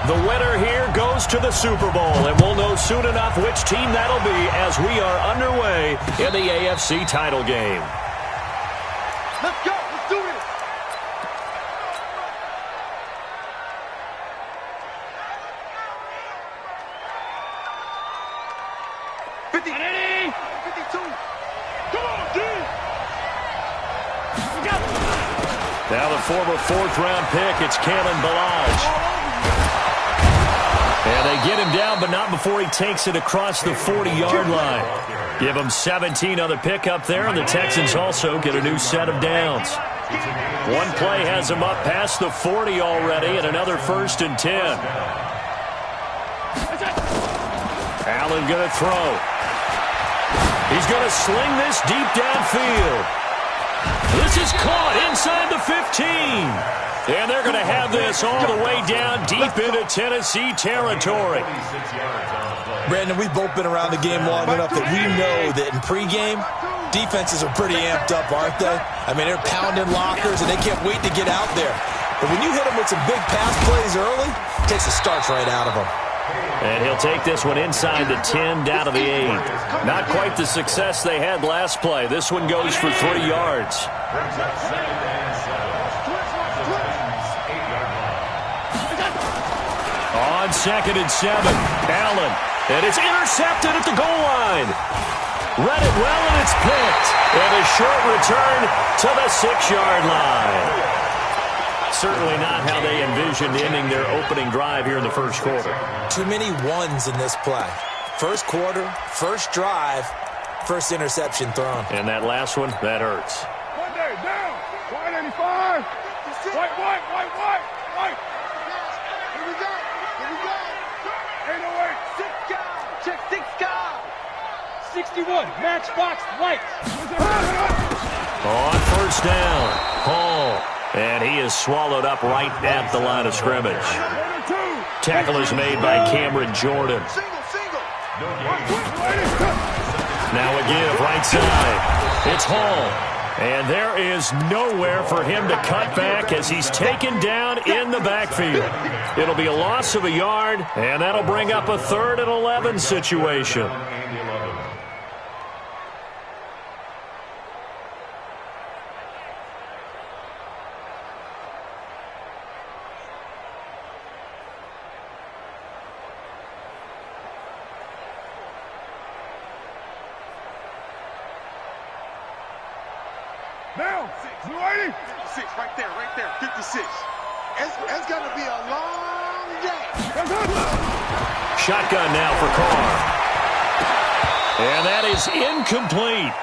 The winner here goes to the Super Bowl, and we'll know soon enough which team that'll be as we are underway in the AFC title game. Let's go. Let's do this. Now the former fourth-round pick, it's Kalen Ballage. And they get him down, but not before he takes it across the 40-yard line. Give him 17 on the pickup there, and the Texans also get a new set of downs. One play has him up past the 40 already, and another 1st and 10. Allen going to throw. He's going to sling this deep downfield. This is caught inside the 15. And they're going to have this all the way down deep into Tennessee territory. Brandon, we've both been around the game long enough that we know that in pregame, defenses are pretty amped up, aren't they? I mean, they're pounding lockers, and they can't wait to get out there. But when you hit them with some big pass plays early, it takes the starch right out of them. And he'll take this one inside the 10, down to the 8. Not quite the success they had last play. This one goes for 3 yards. On 2nd and 7, Allen. And it's intercepted at the goal line. Read it well, and it's picked. And a short return to the 6-yard line. Certainly not how they envisioned ending their opening drive here in the first quarter. Too many ones in this play. First quarter, first drive, first interception thrown. And that last one, that hurts. One day, down. 185. White. Here we go. 808. 6 guys. Check 6 guys. 61. Matchbox lights. On 1st down, Hall. And he is swallowed up right at the line of scrimmage. Tackle is made by Cameron Jordan. Now a give, right side. It's Hall. And there is nowhere for him to cut back as he's taken down in the backfield. It'll be a loss of a yard, and that'll bring up a 3rd and 11 situation. Down. 6. 6 right there. 56. It's going to be a long day. Shotgun now for Carr. And that is incomplete.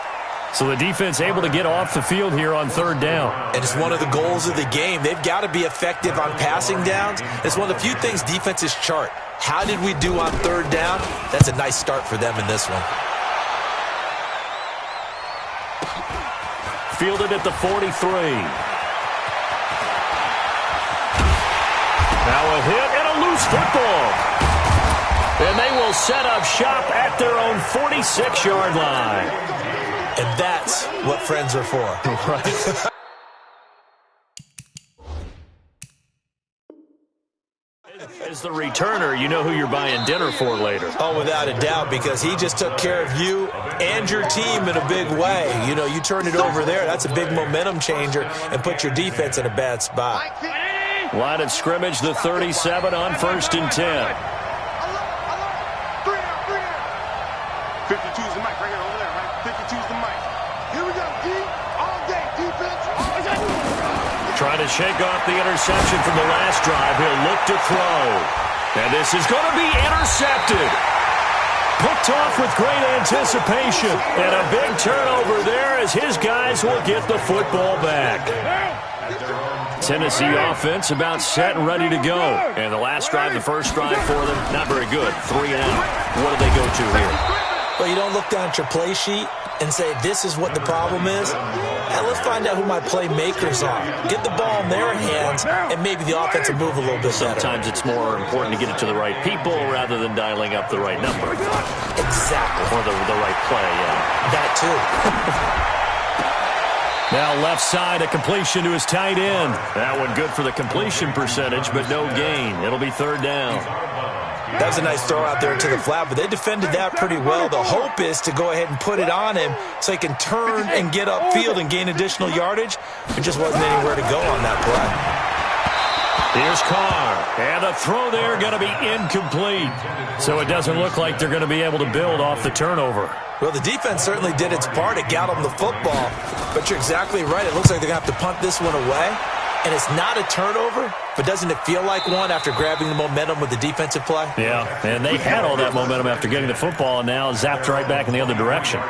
So the defense able to get off the field here on 3rd down. And it's one of the goals of the game. They've got to be effective on passing downs. It's one of the few things defenses chart. How did we do on 3rd down? That's a nice start for them in this one. Fielded at the 43. Now a hit and a loose football. And they will set up shop at their own 46-yard line. And that's what friends are for. Right. As the returner, you know who you're buying dinner for later. Oh, without a doubt, because he just took care of you and your team in a big way. You know, you turn it over there, that's a big momentum changer and put your defense in a bad spot. Line of scrimmage, the 37 on 1st and 10. 52's the mic right here over there, right? 52's the mic. Here we go, D. All day, defense. Trying to shake off the interception from the last drive. He'll look to throw. And this is going to be intercepted. Picked off with great anticipation. And a big turnover there as his guys will get the football back. Tennessee offense about set and ready to go. And the last drive, the first drive for them, not very good. 3 and out. What do they go to here? Well, you don't look down at your play sheet and say, this is what the problem is. Now, let's find out who my playmakers are. Get the ball in their hands, and maybe the offense will move a little bit better. Sometimes it's more important to get it to the right people rather than dialing up the right number. Exactly. Or the right play, yeah. That, too. Now left side, a completion to his tight end. That one good for the completion percentage, but no gain. It'll be third down. That was a nice throw out there to the flat, but they defended that pretty well. The hope is to go ahead and put it on him so he can turn and get upfield and gain additional yardage. There just wasn't anywhere to go on that play. Here's Carr, and a throw there going to be incomplete. So it doesn't look like they're going to be able to build off the turnover. Well, the defense certainly did its part. It got them the football, but you're exactly right. It looks like they're going to have to punt this one away, and it's not a turnover, but doesn't it feel like one after grabbing the momentum with the defensive play? Yeah, and they had all that momentum after getting the football, and now zapped right back in the other direction.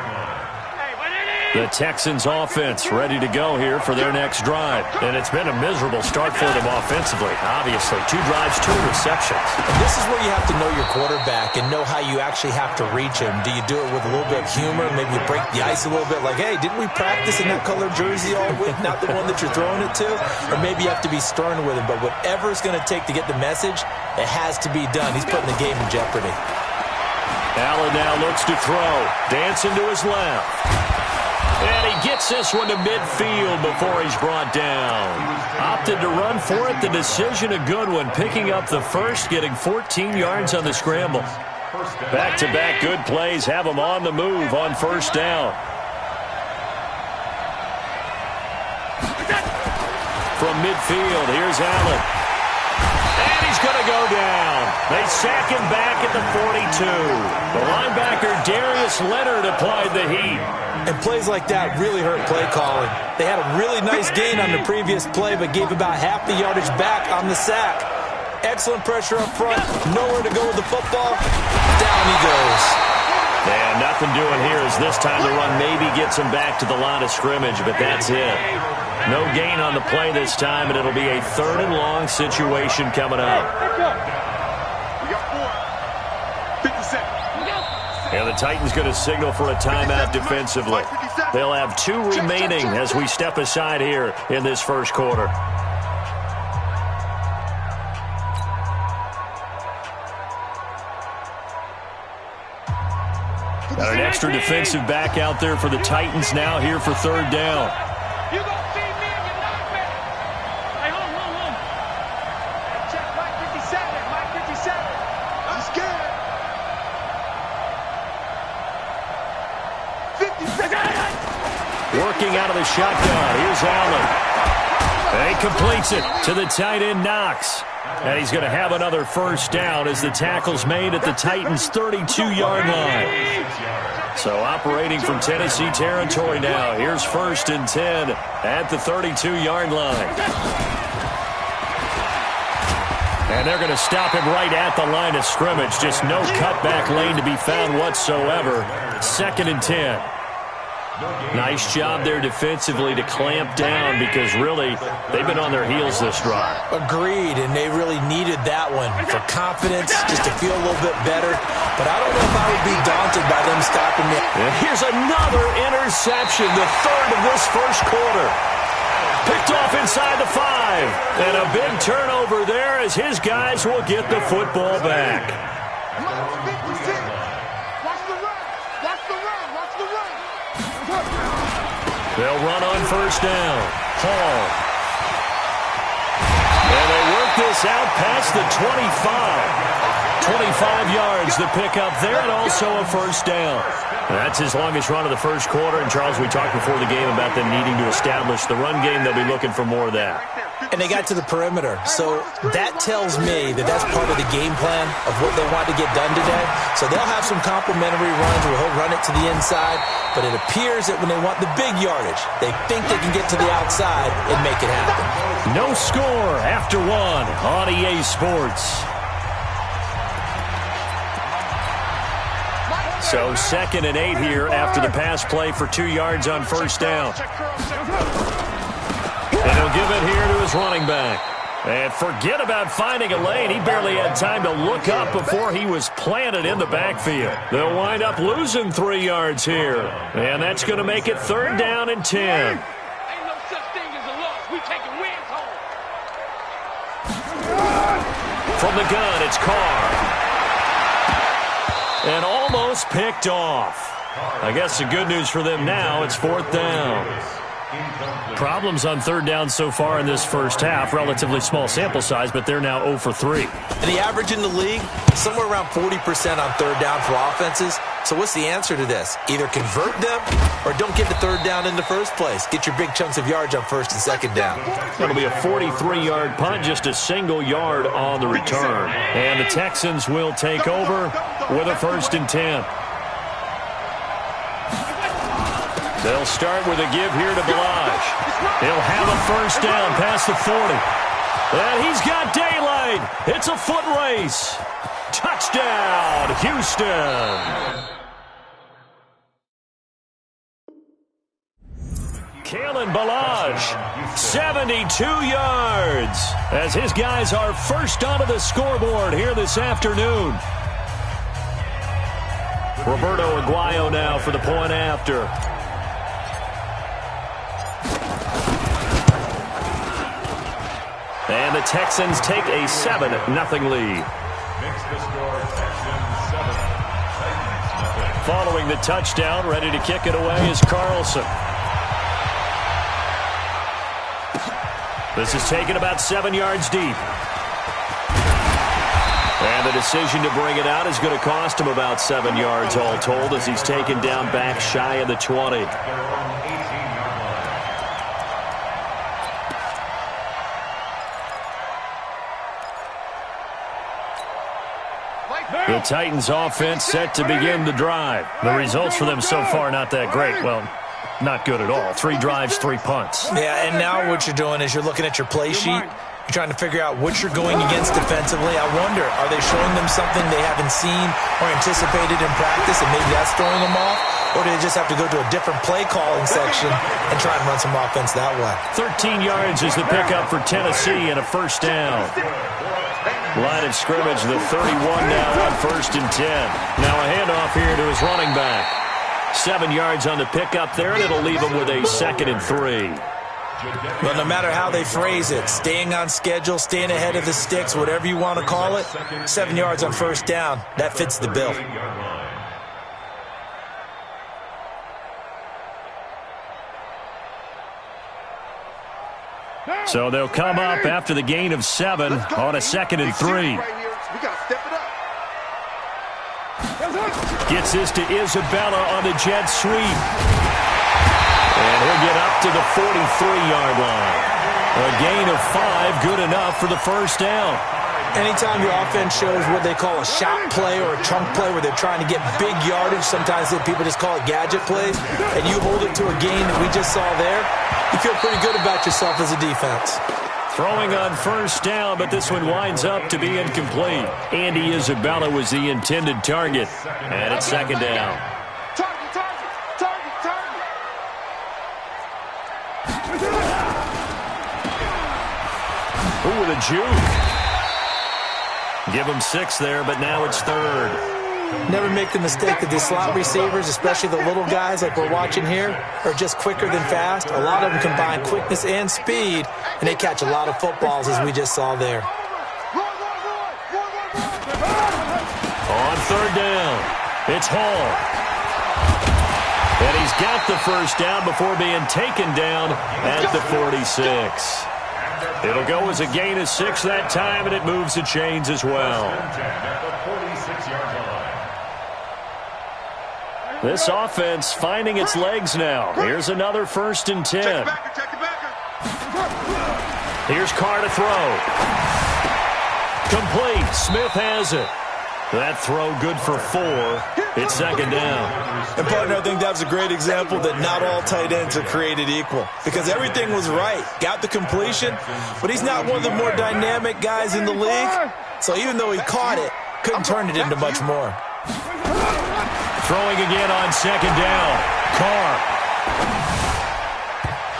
The Texans offense ready to go here for their next drive. And it's been a miserable start for them offensively. Obviously, 2 drives, 2 receptions. And this is where you have to know your quarterback and know how you actually have to reach him. Do you do it with a little bit of humor? Maybe you break the ice a little bit like, hey, didn't we practice in that color jersey all week? Not the one that you're throwing it to? Or maybe you have to be stern with him. But whatever it's going to take to get the message, it has to be done. He's putting the game in jeopardy. Allen now looks to throw. Dancing to his left. And he gets this one to midfield before he's brought down. Opted to run for it. The decision a good one. Picking up the first, getting 14 yards on the scramble. Back-to-back good plays have him on the move on first down. From midfield, here's Allen. And he's going to go down. They sack him back at the 42. The linebacker, Darius Leonard, applied the heat. And plays like that really hurt play calling. They had a really nice gain on the previous play, but gave about half the yardage back on the sack. Excellent pressure up front. Nowhere to go with the football. Down he goes. And nothing doing here as this time the run maybe gets him back to the line of scrimmage, but that's it. No gain on the play this time, and it'll be a 3rd and long situation coming up. We got 4. 50 seconds. And the Titans going to signal for a timeout defensively. They'll have 2 remaining as we step aside here in this first quarter. Got an extra defensive back out there for the Titans now here for 3rd down. You gonna feed me and you're not ready. Hey, hold. Check Mike 57. Mike 57. I'm scared. 50 seconds. Working out of the shotgun. Here's Allen. And he completes it to the tight end, Knox. And he's going to have another first down as the tackle's made at the Titans' 32-yard line. So operating from Tennessee territory now. Here's 1st and 10 at the 32-yard line. And they're going to stop him right at the line of scrimmage. Just no cutback lane to be found whatsoever. 2nd and 10. Nice job there defensively to clamp down because really they've been on their heels this drive. Agreed, and they really needed that one for confidence, just to feel a little bit better. But I don't know if I would be daunted by them stopping me. And here's another interception, the 3rd of this first quarter. Picked off inside the 5. And a big turnover there as his guys will get the football back. They'll run on first down. Hall. And they work this out past the 25. 25 yards to pick up there, and also a first down. That's his longest run of the first quarter. And, Charles, we talked before the game about them needing to establish the run game. They'll be looking for more of that. And they got to the perimeter. So that tells me that that's part of the game plan of what they want to get done today. So they'll have some complimentary runs where he'll run it to the inside. But it appears that when they want the big yardage, they think they can get to the outside and make it happen. No score after 1 on EA Sports. So 2nd and 8 here after the pass play for 2 yards on first down. And he'll give it here to his running back. And forget about finding a lane. He barely had time to look up before he was planted in the backfield. They'll wind up losing 3 yards here. And that's going to make it 3rd down and 10. Ain't no such thing as a loss. We taking wins home. From the gun, it's Carr. And almost picked off. I guess the good news for them now, it's 4th down. Problems on third down so far in this first half. Relatively small sample size, but they're now 0 for 3. And the average in the league, somewhere around 40% on third down for offenses. So what's the answer to this? Either convert them or don't get to third down in the first place. Get your big chunks of yards on first and second down. That'll be a 43-yard punt, just a single yard on the return. And the Texans will take over with a 1st and 10. They'll start with a give here to Balaj. He'll have a 1st down past the 40. And he's got daylight. It's a foot race. Touchdown, Houston. Kalen Balaj, 72 yards, as his guys are first onto the scoreboard here this afternoon. Roberto Aguayo now for the point after. And the Texans take a 7-0 lead. Following the touchdown, ready to kick it away is Carlson. This is taken about 7 yards deep. And the decision to bring it out is going to cost him about 7 yards all told, as he's taken down back shy of the 20. The Titans offense set to begin the drive. The results for them so far not that great. Well, not good at all. 3 drives, 3 punts. Yeah, and now what you're doing is you're looking at your play sheet. You're trying to figure out what you're going against defensively. I wonder, are they showing them something they haven't seen or anticipated in practice, and maybe that's throwing them off? Or do they just have to go to a different play calling section and try and run some offense that way? 13 yards is the pickup for Tennessee and a 1st down. Line of scrimmage, the 31 now on 1st and 10. Now a handoff here to his running back. 7 yards on the pickup there, and it'll leave him with a 2nd and 3. But no matter how they phrase it, staying on schedule, staying ahead of the sticks, whatever you want to call it, 7 yards on 1st down, that fits the bill. So they'll come up after the gain of 7 on a 2nd and 3. We got to step it up. Gets this to Isabella on the jet sweep. And he'll get up to the 43-yard line. A gain of 5, good enough for the 1st down. Anytime your offense shows what they call a shot play or a chunk play where they're trying to get big yardage, sometimes people just call it gadget plays, and you hold it to a gain that we just saw there, you feel pretty good about yourself as a defense. Throwing on 1st down, but this one winds up to be incomplete. Andy Isabella was the intended target, and it's 2nd down. Target. Ooh, with a juke. Give him 6 there, but now it's 3rd. Never make the mistake that the slot receivers, especially the little guys like we're watching here, are just quicker than fast. A lot of them combine quickness and speed, and they catch a lot of footballs, as we just saw there. On 3rd down, it's Hall. And he's got the 1st down before being taken down at the 46. It'll go as a gain of 6 that time, and it moves the chains as well. This offense finding its legs now. Here's another 1st and 10. Here's Carr to throw. Complete. Smith has it. That throw good for 4. It's 2nd down. And, partner, I think that was a great example that not all tight ends are created equal, because everything was right. Got the completion, but he's not one of the more dynamic guys in the league. So even though he caught it, couldn't turn it into much more. Throwing again on 2nd down. Carr.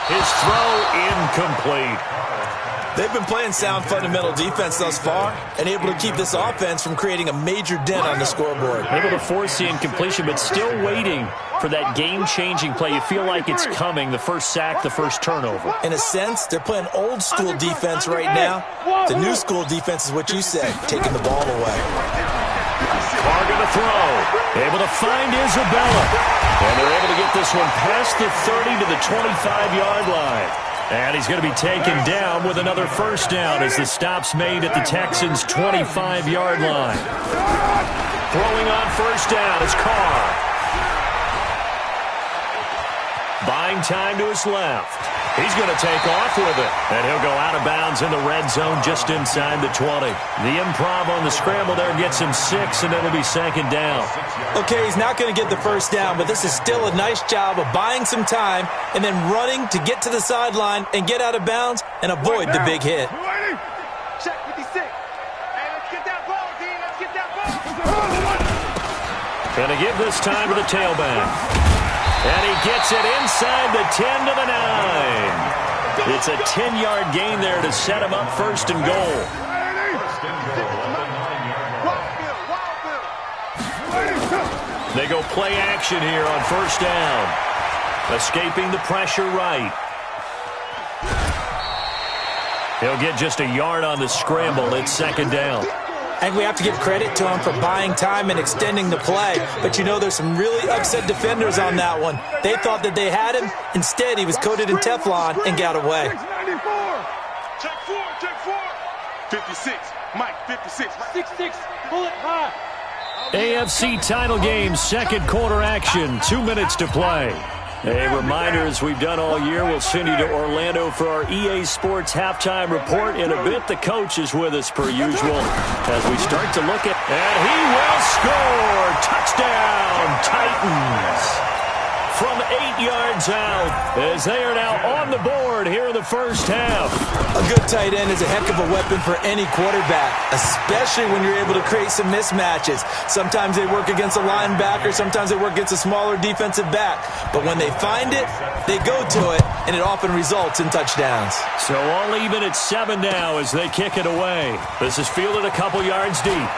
His throw incomplete. They've been playing sound fundamental defense thus far and able to keep this offense from creating a major dent on the scoreboard. Able to force the incompletion, but still waiting for that game-changing play. You feel like it's coming, the first sack, the first turnover. In a sense, they're playing old-school defense right now. The new-school defense is what you said, taking the ball away. Fargo to throw. Able to find Isabella. And they're able to get this one past the 30 to the 25-yard line. And he's going to be taken down with another first down as the stop's made at the Texans' 25-yard line. Throwing on first down is Carr. Buying time to his left. He's going to take off with it. And he'll go out of bounds in the red zone just inside the 20. The improv on the scramble there gets him 6, and it'll be second down. Okay, he's not going to get the first down, but this is still a nice job of buying some time and then running to get to the sideline and get out of bounds and avoid the big hit. Check 56. Hey, let's get that ball, D. Let's get that ball. Going to give this time to the tailback. And he gets it inside the 10 to the 9. It's a 10-yard gain there to set him up first and goal. They go play action here on first down. Escaping the pressure right. He'll get just a yard on the scramble. It's second down. I think we have to give credit to him for buying time and extending the play. But, you know, there's some really upset defenders on that one. They thought that they had him. Instead, he was coated in Teflon and got away. Check 4. 56. Mike, 56. 6-6. Bullet high. AFC title game, second quarter action. 2 minutes to play. A reminder, as we've done all year, we'll send you to Orlando for our EA Sports halftime report. In a bit, the coach is with us per usual as we start to look at... And he will score! Touchdown, Titans! From 8 yards out as they are now on the board here in the first half. A good tight end is a heck of a weapon for any quarterback, especially when you're able to create some mismatches. Sometimes they work against a linebacker, sometimes they work against a smaller defensive back. But when they find it, they go to it, and it often results in touchdowns. So all even at 7 now as they kick it away. This is fielded a couple yards deep.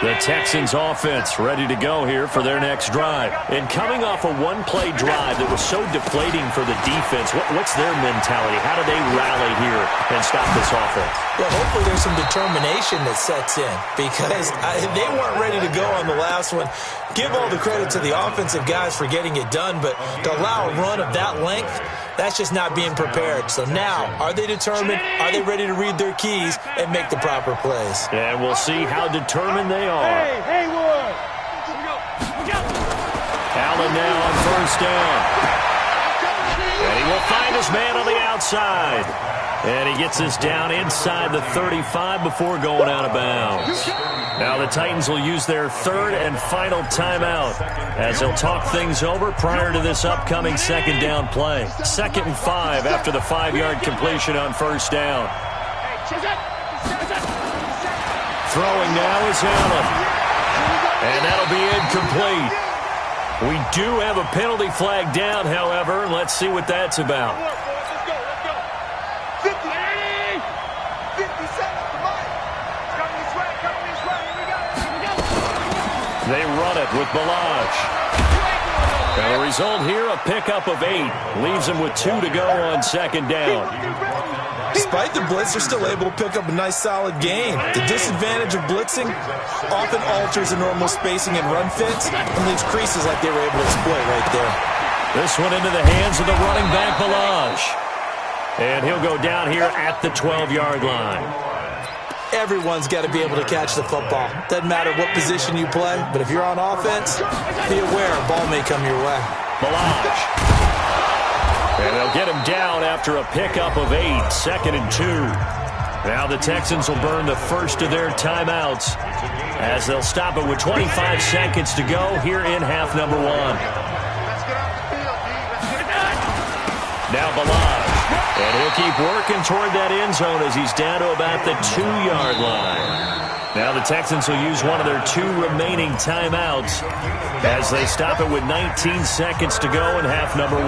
The Texans offense ready to go here for their next drive. And coming off a one-play drive that was so deflating for the defense, what's their mentality? How do they rally here and stop this offense? Well, hopefully there's some determination that sets in because they weren't ready to go on the last one. Give all the credit to the offensive guys for getting it done, but to allow a run of that length, that's just not being prepared. So now, are they determined? Are they ready to read their keys and make the proper plays? And we'll see how determined they are. Hey, Haywood. Allen now on first down. And he will find his man on the outside. And he gets this down inside the 35 before going out of bounds. Now the Titans will use their third and final timeout as they'll talk things over prior to this upcoming second down play. 2nd and 5 after the 5-yard completion on first down. Throwing now is Allen. And that'll be incomplete. We do have a penalty flag down, however, and let's see what that's about. They run it with Balaj. And the result here, a pickup of 8. Leaves them with 2 to go on second down. Despite the blitz, they're still able to pick up a nice, solid gain. The disadvantage of blitzing often alters the normal spacing and run fits and leaves creases like they were able to exploit right there. This one into the hands of the running back, Balaj. And he'll go down here at the 12-yard line. Everyone's got to be able to catch the football. Doesn't matter what position you play, but if you're on offense, be aware a ball may come your way. Balaj. And they'll get him down after a pickup of 8, 2nd and 2. Now the Texans will burn the first of their timeouts as they'll stop it with 25 seconds to go here in half number 1. Now Balaj. And he'll keep working toward that end zone as he's down to about the 2-yard line. Now the Texans will use one of their 2 remaining timeouts as they stop it with 19 seconds to go in half number 1.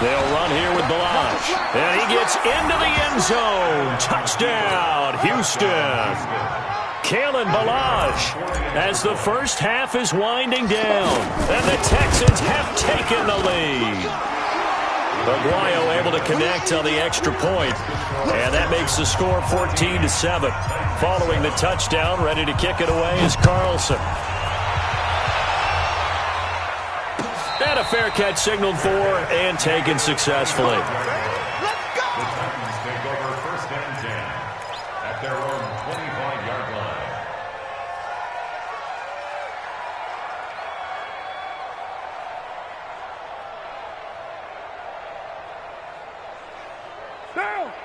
They'll run here with Balaj. And he gets into the end zone. Touchdown, Houston. Kalen Ballage as the first half is winding down. And the Texans have taken the lead. Aguayo able to connect on the extra point. And that makes the score 14-7. Following the touchdown, ready to kick it away is Carlson. And a fair catch signaled for and taken successfully.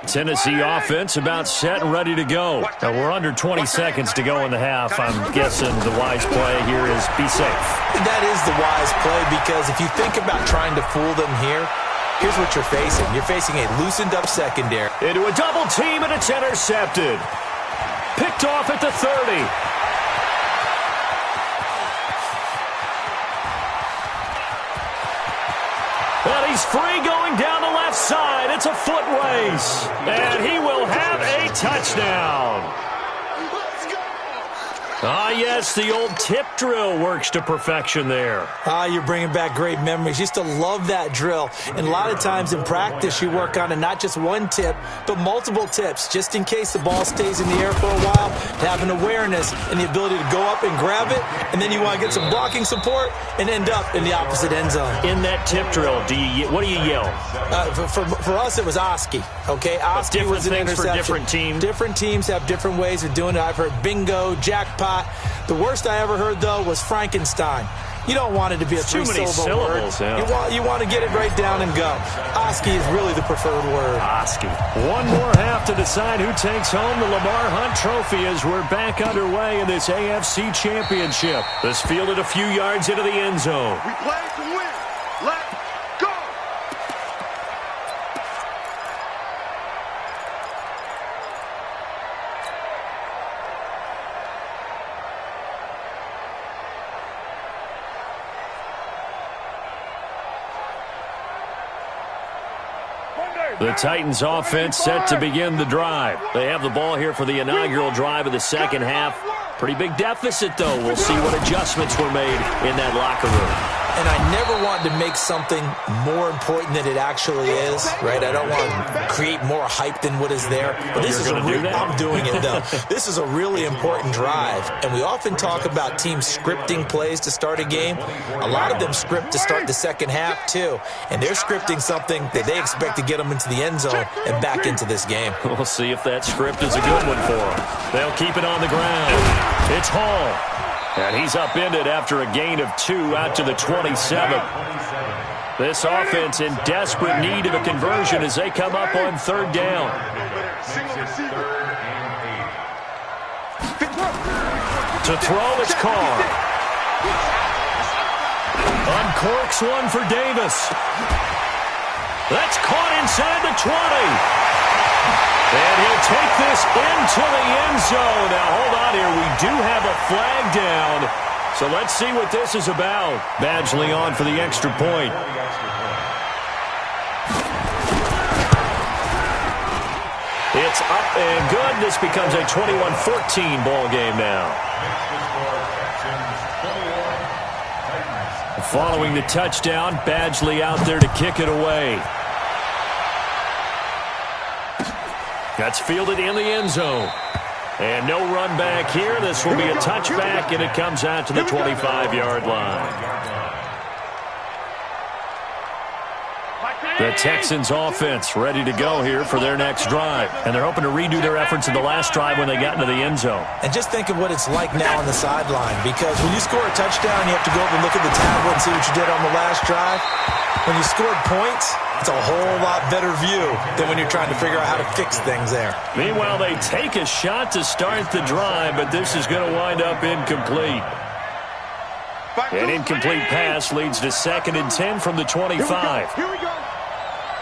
Tennessee offense about set and ready to go. Now we're under 20 seconds to go in the half. I'm guessing the wise play here is be safe. That is the wise play, because if you think about trying to fool them here, here's what you're facing. You're facing a loosened up secondary. Into a double team, and it's intercepted. Picked off at the 30. And he's free going down the left side. It's a foot race. And he will have a touchdown. Ah, yes, the old tip drill works to perfection there. You're bringing back great memories. Used to love that drill. And a lot of times in practice, you work on it, not just one tip, but multiple tips, just in case the ball stays in the air for a while, to have an awareness and the ability to go up and grab it, and then you want to get some blocking support and end up in the opposite end zone. In that tip drill, what do you yell? For us, it was Oski. Okay, Oski was an interception. For different teams. Different teams have different ways of doing it. I've heard bingo, jackpot. The worst I ever heard, though, was Frankenstein. You don't want it to be a three-syllable word. Yeah. You want to get it right down and go. Oski is really the preferred word. Oski. One more half to decide who takes home the Lamar Hunt Trophy as we're back underway in this AFC Championship. This fielded a few yards into the end zone. We play to win. Let's go. The Titans offense set to begin the drive. They have the ball here for the inaugural drive of the second half. Pretty big deficit, though. We'll see what adjustments were made in that locker room. And I never want to make something more important than it actually is, right? I don't want to create more hype than what is there. But this is I'm doing it, though. This is a really important drive. And we often talk about teams scripting plays to start a game. A lot of them script to start the second half, too. And they're scripting something that they expect to get them into the end zone and back into this game. We'll see if that script is a good one for them. They'll keep it on the ground. It's Hall. And he's upended after a gain of 2 out to the 27. This offense in desperate need of a conversion as they come up on third down. To throw, it's Carr. Uncorks one for Davis. That's caught inside the 20. And he'll take this into the end zone. Now, hold on here. We do have a flag down. So let's see what this is about. Badgley on for the extra point. It's up and good. This becomes a 21-14 ball game now. Following the touchdown, Badgley out there to kick it away. That's fielded in the end zone. And no run back here. This will be a touchback, and it comes out to the 25-yard line. The Texans offense ready to go here for their next drive. And they're hoping to redo their efforts in the last drive when they got into the end zone. And just think of what it's like now on the sideline, because when you score a touchdown, you have to go over and look at the tablet and see what you did on the last drive. When you scored points, it's a whole lot better view than when you're trying to figure out how to fix things there. Meanwhile, they take a shot to start the drive, but this is going to wind up incomplete. An incomplete pass leads to 2nd and 10 from the 25. Here we go.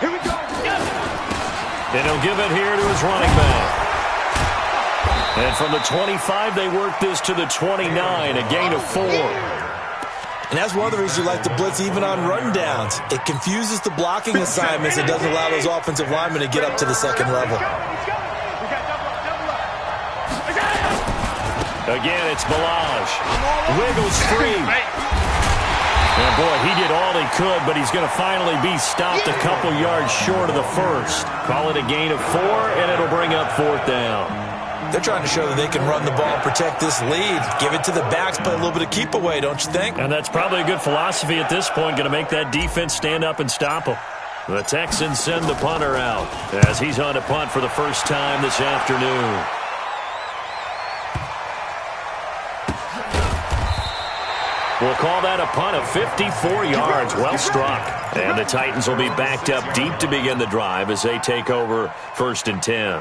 Here we go. And he'll give it here to his running back. And from the 25, they work this to the 29, a gain of 4. And that's one of the reasons you like to blitz even on rundowns. It confuses the blocking assignments and doesn't allow those offensive linemen to get up to the second level. Again, it's Balaj. Wiggles free. And boy, he did all he could, but he's going to finally be stopped a couple yards short of the first. Call it a gain of 4, and it'll bring up 4th down. They're trying to show that they can run the ball and protect this lead. Give it to the backs, play a little bit of keep away, don't you think? And that's probably a good philosophy at this point, going to make that defense stand up and stop them. The Texans send the punter out as he's on to punt for the first time this afternoon. We'll call that a punt of 54 yards. Well struck. And the Titans will be backed up deep to begin the drive as they take over 1st and 10.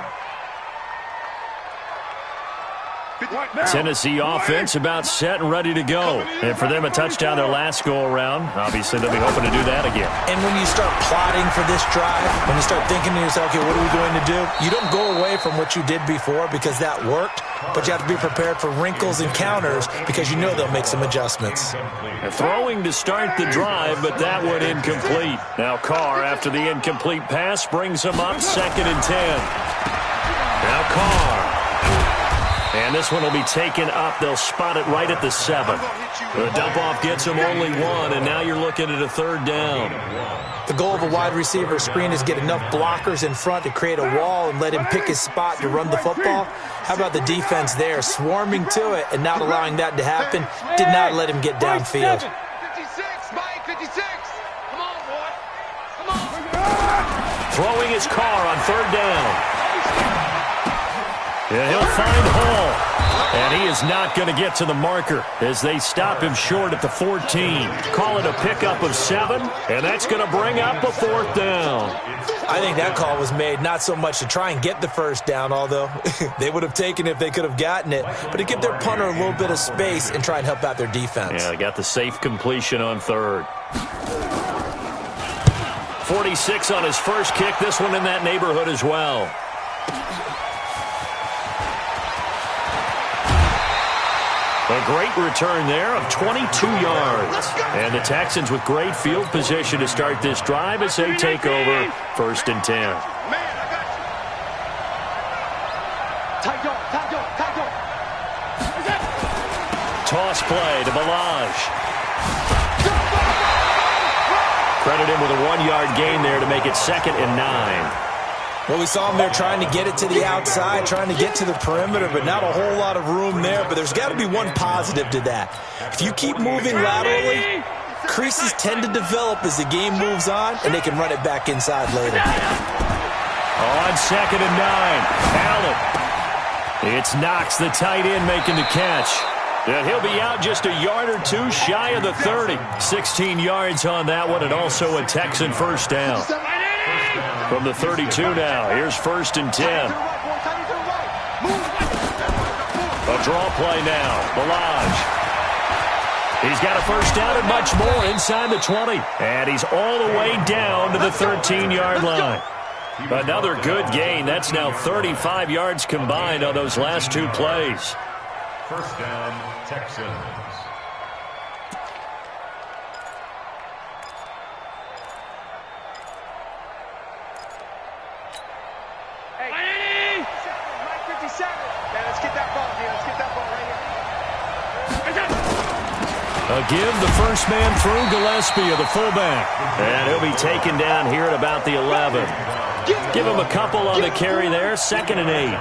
Tennessee offense about set and ready to go. And for them, a touchdown their last go-around. Obviously, they'll be hoping to do that again. And when you start plotting for this drive, when you start thinking to yourself, okay, what are we going to do? You don't go away from what you did before because that worked, but you have to be prepared for wrinkles and counters because you know they'll make some adjustments. Throwing to start the drive, but that one incomplete. Now Carr, after the incomplete pass, brings him up 2nd and 10. Now Carr. And this one will be taken up. They'll spot it right at the 7. The dump-off gets him only 1, and now you're looking at a 3rd down. The goal of a wide receiver screen is get enough blockers in front to create a wall and let him pick his spot to run the football. How about the defense there, swarming to it and not allowing that to happen? Did not let him get downfield. 56, Mike, 56. Come on, boy. Come on. Throwing his Carr on 3rd down. And he'll find Hall. And he is not going to get to the marker as they stop him short at the 14. Call it a pickup of 7, and that's going to bring up a 4th down. I think that call was made not so much to try and get the 1st down, although they would have taken it if they could have gotten it, but to give their punter a little bit of space and try and help out their defense. Yeah, they got the safe completion on 3rd. 46 on his first kick. This one in that neighborhood as well. A great return there of 22 yards. And the Texans with great field position to start this drive as they take over 1st and 10. Toss play to Balaj. Credit him with a 1-yard gain there to make it 2nd and 9. Well, we saw him there trying to get it to the outside, trying to get to the perimeter, but not a whole lot of room there. But there's got to be one positive to that. If you keep moving laterally, creases tend to develop as the game moves on, and they can run it back inside later. On 2nd and 9, Allen. It's Knox, the tight end, making the catch. And he'll be out just a yard or 2 shy of the 30. 16 yards on that one, and also a Texan 1st down. From the 32 now, here's 1st and 10. A draw play now, Balaj. He's got a 1st down and much more inside the 20. And he's all the way down to the 13-yard line. Another good gain. That's now 35 yards combined on those last 2 plays. 1st down, Texans. Give the first man through, Gillespie of the fullback. And he'll be taken down here at about the 11. Give him a couple on the carry there, 2nd and 8.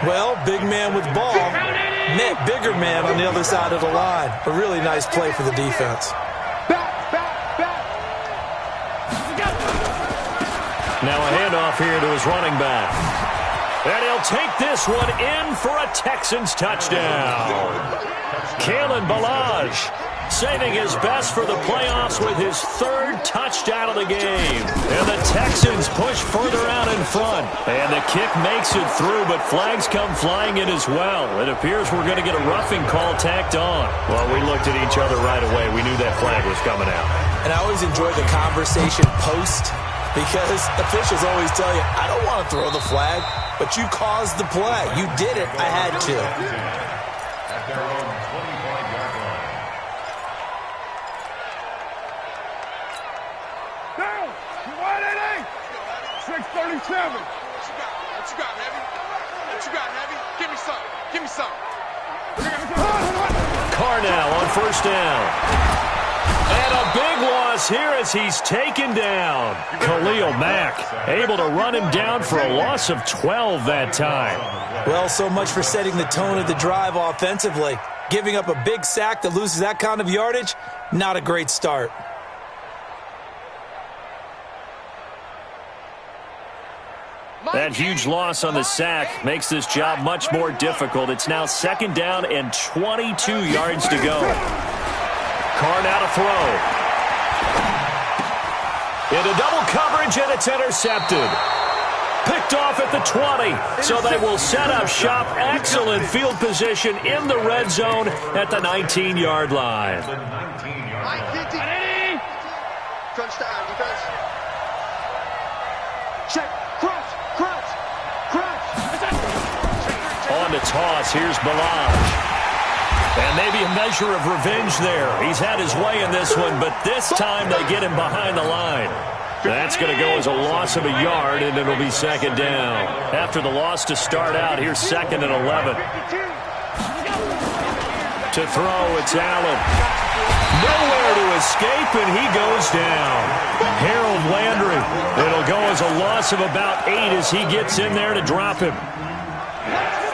Well, big man with ball met bigger man on the other side of the line. A really nice play for the defense. Now a handoff here to his running back. And he'll take this one in for a Texans touchdown. Kalen Balaj saving his best for the playoffs with his 3rd touchdown of the game. And the Texans push further out in front. And the kick makes it through, but flags come flying in as well. It appears we're going to get a roughing call tacked on. Well, we looked at each other right away. We knew that flag was coming out. And I always enjoy the conversation post because officials always tell you, I don't want to throw the flag, but you caused the play. You did it. I had to. 36-37. What you got? What you got, Heavy? What you got, Heavy? Give me some. Give me some. Carr now on first down. And a big loss here as he's taken down. Khalil Mack able to run him down for a loss of 12 that time. Well, so much for setting the tone of the drive offensively. Giving up a big sack that loses that kind of yardage, not a great start. That huge loss on the sack makes this job much more difficult. It's now second down and 22 yards to go. Carr now to throw. Into double coverage, and it's intercepted. Picked off at the 20, so they will set up shop. Excellent field position in the red zone at the 19-yard line. Crunch time, defense. Check. Crunch. Crunch. Crunch. On the toss, here's Balaj. And maybe a measure of revenge there. He's had his way in this one, but this time they get him behind the line. That's going to go as a loss of a yard, and it'll be second down. After the loss to start out, here's second and 11. To throw, it's Allen. Nowhere to escape, and he goes down. Harold Landry. It'll go as a loss of about 8 as he gets in there to drop him.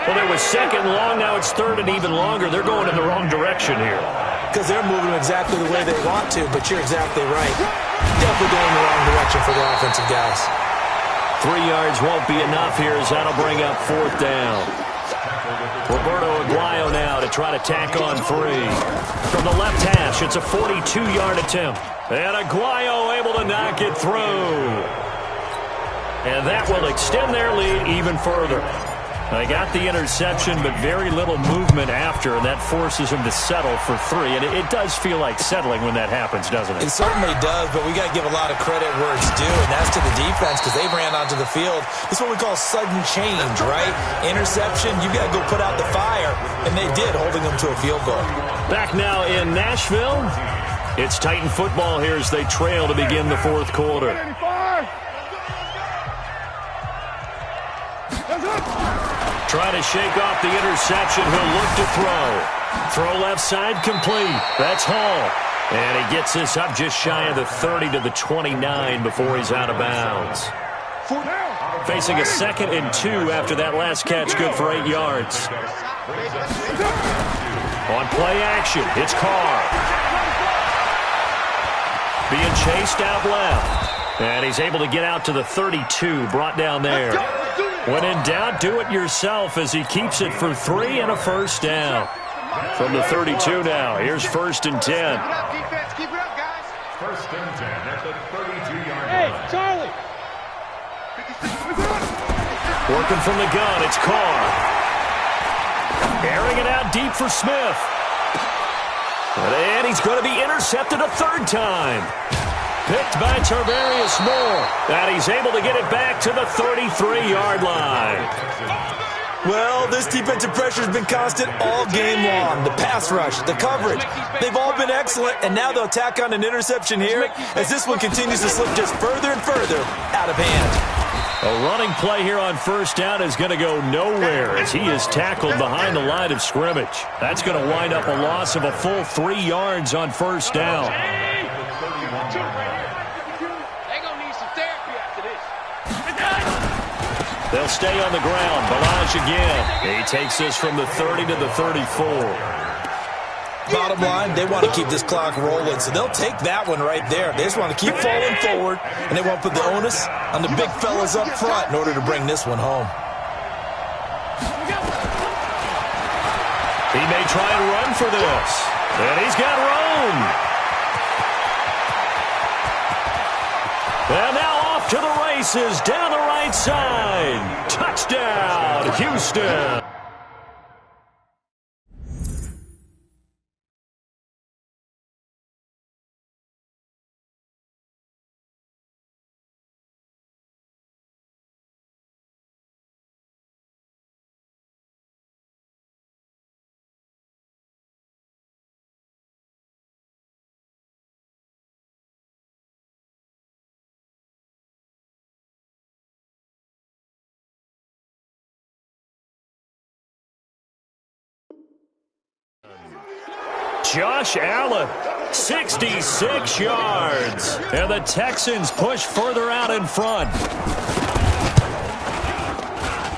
Well, there was second long. Now it's third and even longer. They're going in the wrong direction here. Because they're moving exactly the way they want to, but you're exactly right. Definitely going in the wrong direction for the offensive guys. 3 yards won't be enough here as that'll bring up fourth down. Roberto Aguayo now to try to tack on 3. From the left hash, it's a 42-yard attempt. And Aguayo able to knock it through. And that will extend their lead even further. They got the interception, but very little movement after, and that forces him to settle for 3. And it does feel like settling when that happens, doesn't it? It certainly does, but we got to give a lot of credit where it's due, and that's to the defense because they ran onto the field. This is what we call sudden change, right? Interception, you got to go put out the fire, and they did, holding them to a field goal. Back now in Nashville, it's Titan football here as they trail to begin the fourth quarter. Trying to shake off the interception. He'll look to throw. Throw left side complete. That's Hall. And he gets this up just shy of the 30 to the 29 before he's out of bounds. Facing a 2nd and 2 after that last catch, good for 8 yards. On play action, it's Carr. Being chased out left. And he's able to get out to the 32, brought down there. When in doubt, do it yourself as he keeps it for 3 and a first down. From the 32 now, here's 1st and 10. Keep it up, defense. Keep it up, guys. 1st and 10 at the 32-yard line. Hey, Charlie. Working from the gun, it's Carr. Airing it out deep for Smith. And he's going to be intercepted a 3rd time. Picked by Tarvarius Moore. And he's able to get it back to the 33-yard line. Well, this defensive pressure has been constant all game long. The pass rush, the coverage, they've all been excellent, and now they'll tack on an interception here as this one continues to slip just further and further out of hand. A running play here on first down is going to go nowhere as he is tackled behind the line of scrimmage. That's going to wind up a loss of a full 3 yards on first down. They'll stay on the ground. Balaj again. He takes this from the 30 to the 34. Bottom line, they want to keep this clock rolling, so they'll take that one right there. They just want to keep falling forward, and they won't put the onus on the big fellas up front in order to bring this one home. He may try and run for this. And he's got room. And now off to the races down the right side. Touchdown, Houston. Josh Allen, 66 yards. And the Texans push further out in front.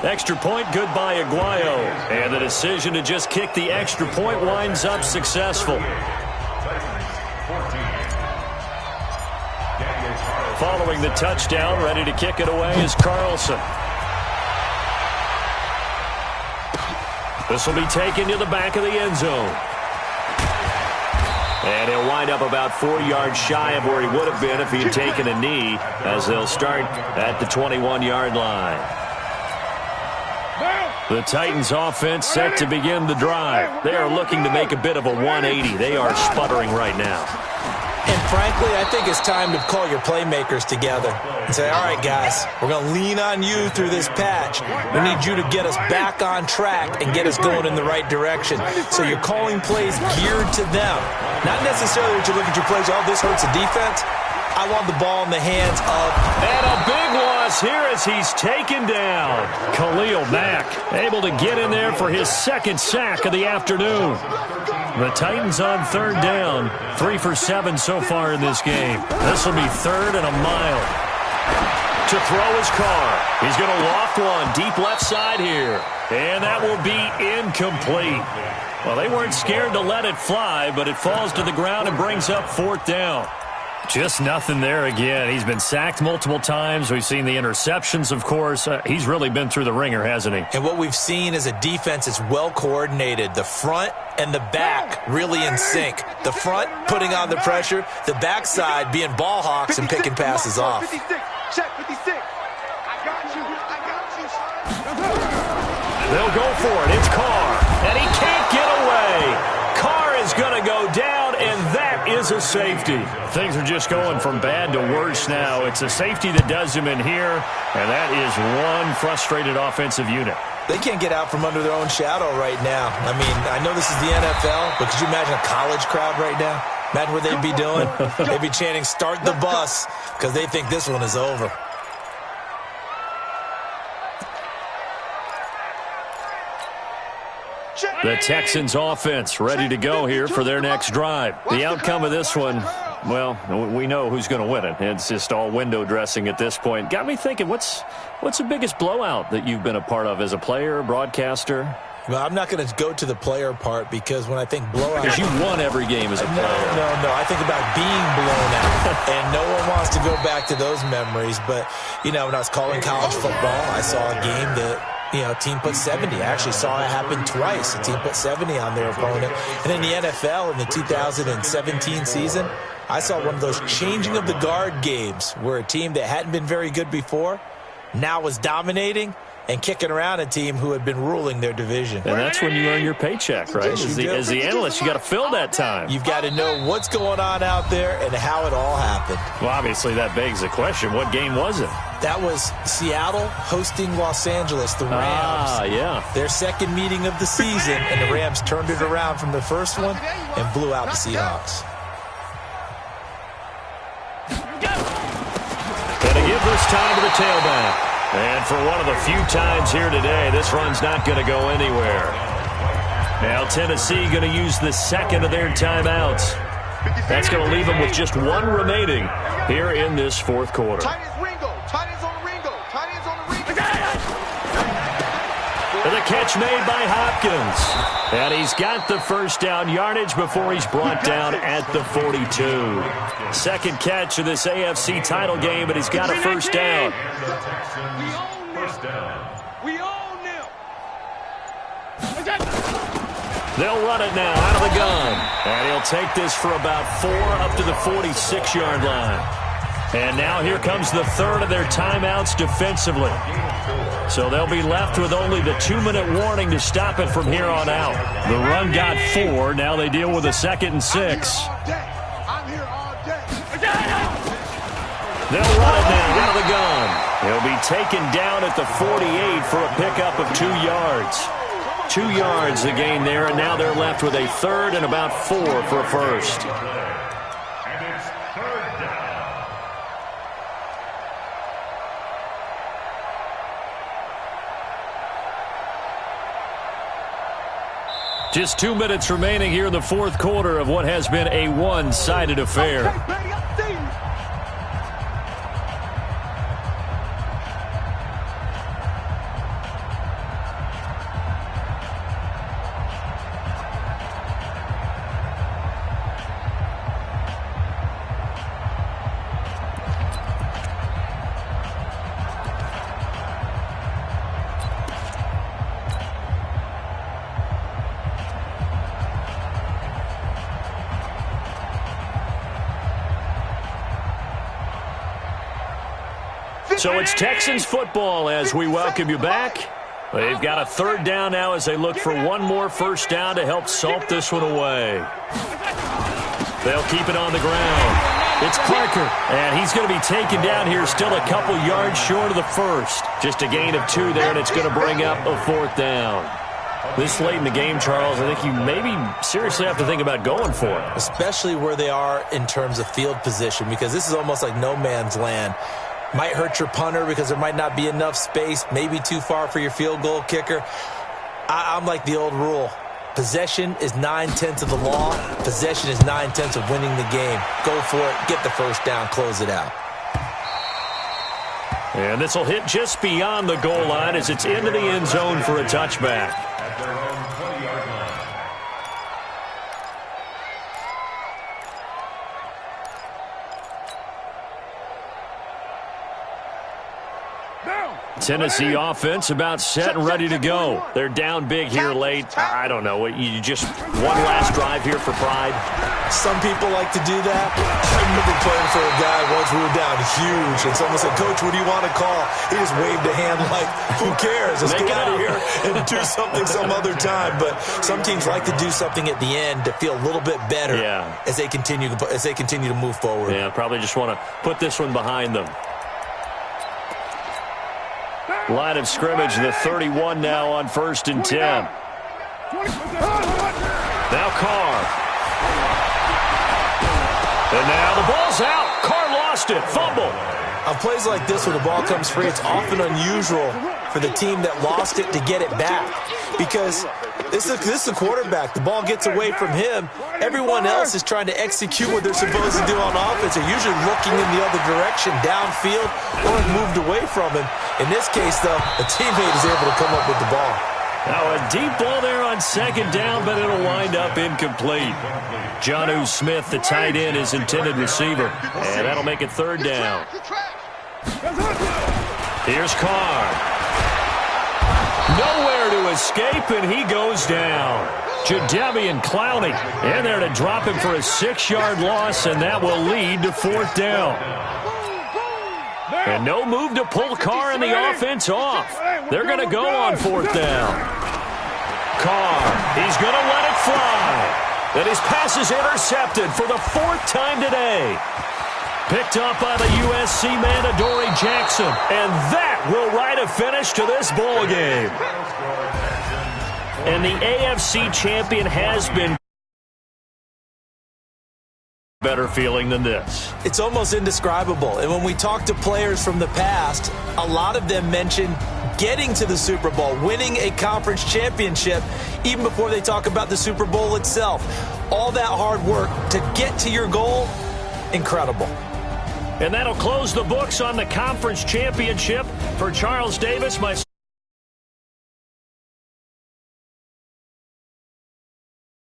Extra point, good by Aguayo. And the decision to just kick the extra point winds up successful. Following the touchdown, ready to kick it away is Carlson. This will be taken to the back of the end zone. And he'll wind up about 4 yards shy of where he would have been if he had taken a knee, as they'll start at the 21-yard line. The Titans offense set to begin the drive. They are looking to make a bit of a 180. They are sputtering right now. And frankly, I think it's time to call your playmakers together and say, all right, guys, we're going to lean on you through this patch. We need you to get us back on track and get us going in the right direction. So you're calling plays geared to them. Not necessarily that you look at your plays, oh, this hurts the defense. I want the ball in the hands of... And a big loss here as he's taken down. Khalil Mack able to get in there for his second sack of the afternoon. The Titans on third down, 3 for 7 so far in this game. This will be 3rd and a mile. To throw his car. He's going to loft one deep left side here. And that will be incomplete. Well, they weren't scared to let it fly, but it falls to the ground and brings up 4th down. Just nothing there again. He's been sacked multiple times. We've seen the interceptions, of course. He's really been through the ringer, hasn't he? And what we've seen is a defense that's well coordinated. The front and the back really in sync. The front putting on the pressure, the backside being ball hawks and picking passes off. 56, check 56. I got you. They'll go for it. It's Carr, and he can't get away. Carr is going to go down, and that is a safety. Things are just going from bad to worse now. It's a safety that does him in here, and that is one frustrated offensive unit. They can't get out from under their own shadow right now. I mean, I know this is the NFL, but could you imagine a college crowd right now? Imagine what they'd be doing. They'd be chanting, "Start the bus," because they think this one is over. The Texans offense ready to go here for their next drive. The outcome of this one, well, we know who's going to win it. It's just all window dressing at this point. Got me thinking, what's the biggest blowout that you've been a part of as a player, broadcaster? Well, I'm not going to go to the player part because when I think blowout... Because you won every game as a player. No. I think about being blown out, and no one wants to go back to those memories. But, you know, when I was calling college football, I saw a game that... team put 70. I actually saw it happen twice. A team put 70 on their opponent. And in the NFL in the 2017 season, I saw one of those changing of the guard games where a team that hadn't been very good before now was dominating and kicking around a team who had been ruling their division. And that's when you earn your paycheck, right? As the analyst, you got to fill that time. You've got to know what's going on out there and how it all happened. Well, obviously that begs the question, what game was it? That was Seattle hosting Los Angeles, the Rams. Ah, yeah. Their second meeting of the season, and the Rams turned it around from the first one and blew out the Seahawks. Gonna give this time to the tailback. And for one of the few times here today, this run's not going to go anywhere. Now Tennessee going to use the second of their timeouts. That's going to leave them with just one remaining here in this fourth quarter. Tight ends Ringo. Tight ends on the Ringo. Tight ends on the Ringo. And the catch made by Hopkins. And he's got the first down yardage before he's brought down at the 42. Second catch of this AFC title game, but he's got a first down. We own them. They'll run it now out of the gun. And he'll take this for about 4 up to the 46-yard line. And now here comes the third of their timeouts defensively. So they'll be left with only the 2-minute warning to stop it from here on out. The run got 4. Now they deal with a 2nd and 6. I'm here all day. They'll run it now out of the gun. He'll be taken down at the 48 for a pickup of 2 yards. 2 yards the gain there, and now they're left with a 3rd and about 4 for a first. And it's 3rd down. Just 2 minutes remaining here in the fourth quarter of what has been a one-sided affair. So it's Texans football as we welcome you back. They've got a third down now as they look for one more first down to help salt this one away. They'll keep it on the ground. It's Parker, and he's going to be taken down here still a couple yards short of the first. Just a gain of 2 there, and it's going to bring up a fourth down. This late in the game, Charles, I think you maybe seriously have to think about going for it. Especially where they are in terms of field position, because this is almost like no man's land. Might hurt your punter because there might not be enough space, maybe too far for your field goal kicker. I'm like the old rule. Possession is 9/10 of the law. Possession is 9/10 of winning the game. Go for it. Get the first down. Close it out. And this will hit just beyond the goal line as it's into the end zone for a touchback. At their own 20-yard line. Tennessee offense about set and ready to go. They're down big here late. I don't know. You just one last drive here for pride. Some people like to do that. I remember playing for a guy once we were down huge, and someone said, "Coach, what do you want to call?" He just waved a hand like, "Who cares? Let's get out of here and do something some other time." But some teams like to do something at the end to feel a little bit better as they continue to move forward. Yeah, probably just want to put this one behind them. Line of scrimmage, the 31 now on 1st and 10. Now Carr. And now the ball's out. Carr lost it. Fumble. On plays like this where the ball comes free, it's often unusual for the team that lost it to get it back. Because this is the quarterback. The ball gets away from him. Everyone else is trying to execute what they're supposed to do on offense. They're usually looking in the other direction, downfield, or moved away from him. In this case, though, a teammate is able to come up with the ball. Now a deep ball there on 2nd down, but it'll wind up incomplete. Jonnu Smith, the tight end, is intended receiver. And that'll make it 3rd down. Here's Carr. Nowhere to escape, and he goes down. Jadeveon Clowney in there to drop him for a 6-yard loss, and that will lead to 4th down. And no move to pull Carr and the offense off. They're going to go on 4th down. Carr, he's going to let it fly. And his pass is intercepted for the 4th time today. Picked up by the USC man, Adoree Jackson. And that will write a finish to this ball game. And the AFC champion has been better feeling than this. It's almost indescribable. And when we talk to players from the past, a lot of them mention getting to the Super Bowl, winning a conference championship, even before they talk about the Super Bowl itself. All that hard work to get to your goal, incredible. And that'll close the books on the conference championship for Charles Davis.